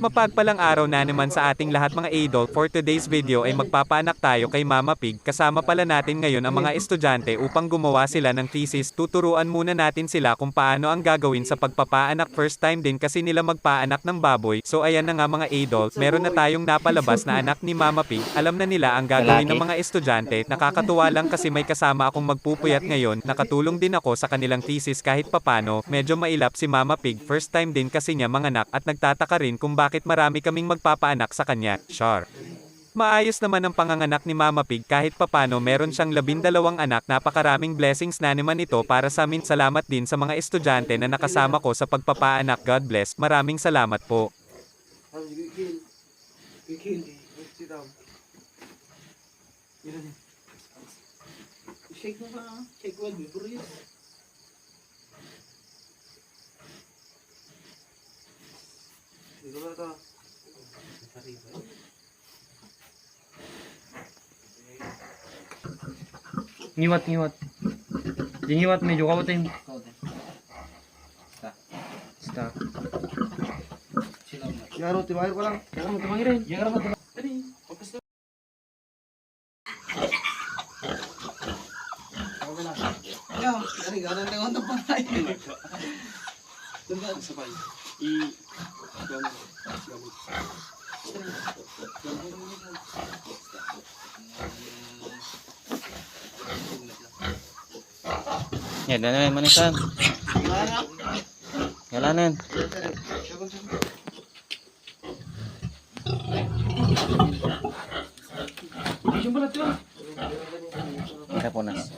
Mapagpalang araw na naman sa ating lahat mga idol. For today's video ay magpapaanak tayo kay Mama Pig. Kasama pala natin ngayon ang mga estudyante upang gumawa sila ng thesis. Tuturuan muna natin sila kung paano ang gagawin sa pagpapaanak. First time din kasi nila magpaanak ng baboy. So ayan na nga mga idol, meron na tayong napalabas na anak ni Mama Pig. Alam na nila ang gagawin ng mga estudyante. Nakakatuwa lang kasi may kasama akong magpupuyat ngayon. Nakatulong din ako sa kanilang thesis kahit papano. Medyo mailap si Mama Pig. First time din kasi niya manganak at nagtataka rin kung bakit marami kaming magpapaanak sa kanya. Char. Maayos naman ang panganganak ni Mama Pig kahit papano meron siyang 12 anak. Napakaraming blessings na naman ito para sa amin. Salamat din sa mga estudyante na nakasama ko sa pagpapaanak. God bless. Maraming salamat po. Shake mo ka, shake well, biburious. Dito ba ito? Ngiwat, ngiwat. Di ngiwat, medyo kautin. Stop. Yaro, timayar ko lang. Kaya mo tumangirin. Yaro, matimayar. Tadi, pagkas na. Okay lang. Ayaw, tadi, gano'n na yung tapang tayo. Doon ka, sabay. Yan, dalawa manisan. Jalanin. Kaponas.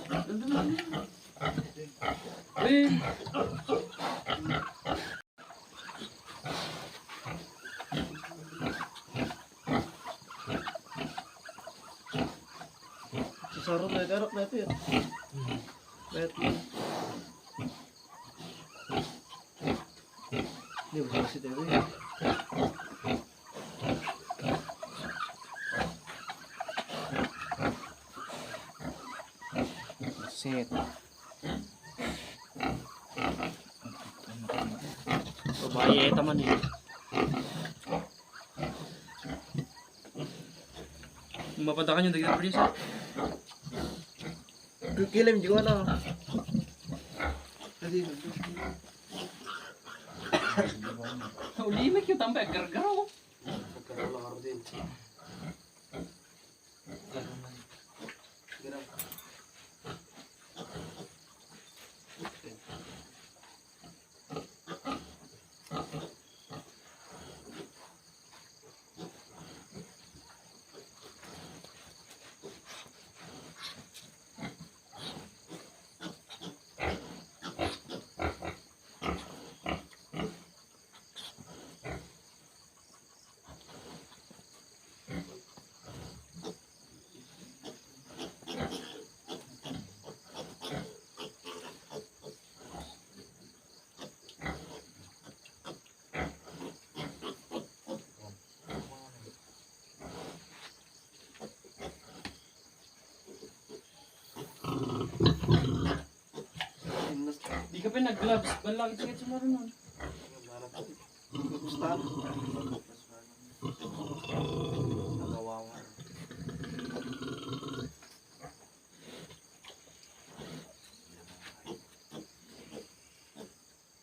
Susarap na, garap na ito yan. Bayat mo. Hindi mo siya si Terry. Sit. Babae taman eh. Mapunta ka nyo, dagdag pa rin siya. Kilim juga na. Tadi. Uli may cute tambay, gargaraw. Garap din. Garap. Di ka pa nag-gloves, balakit sakit sa marunong. Gustahan. Nagawawa.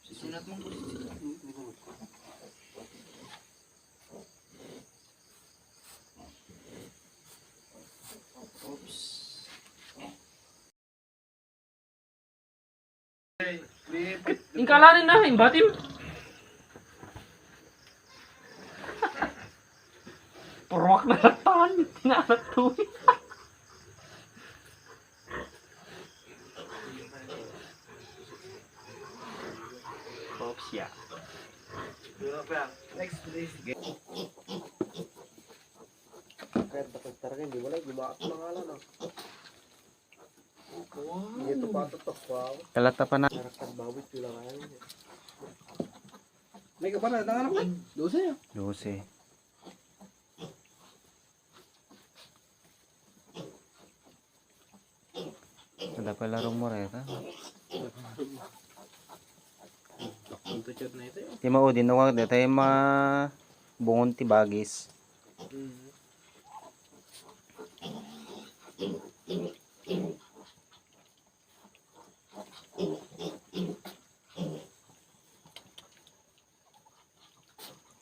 Susunat mo po. Oops. Yung kalanin na, yung batim. Purwak na latan, tinaanat to. Pops ya. Next please. Kahit nakagtaragan, di wala, gumaak na nga lang. Hindi ito patutok. Wow. Kalata pa na. Karakter bawit sila kaya. May ka pa na, nanganap ka? 12 ya? 12. Ada pa larong mo rin, ha? Ang tuchot na ito yun. Di maudin na wag tayo Bungon Tibagis.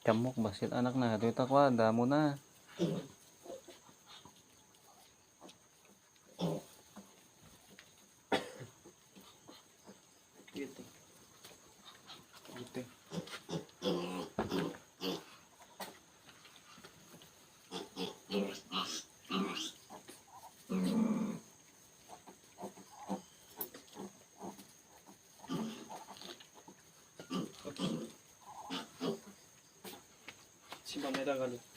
Kamok basit anak na. Ito takwa. Damo na. Gitu. Gitu. Si Mamera galit.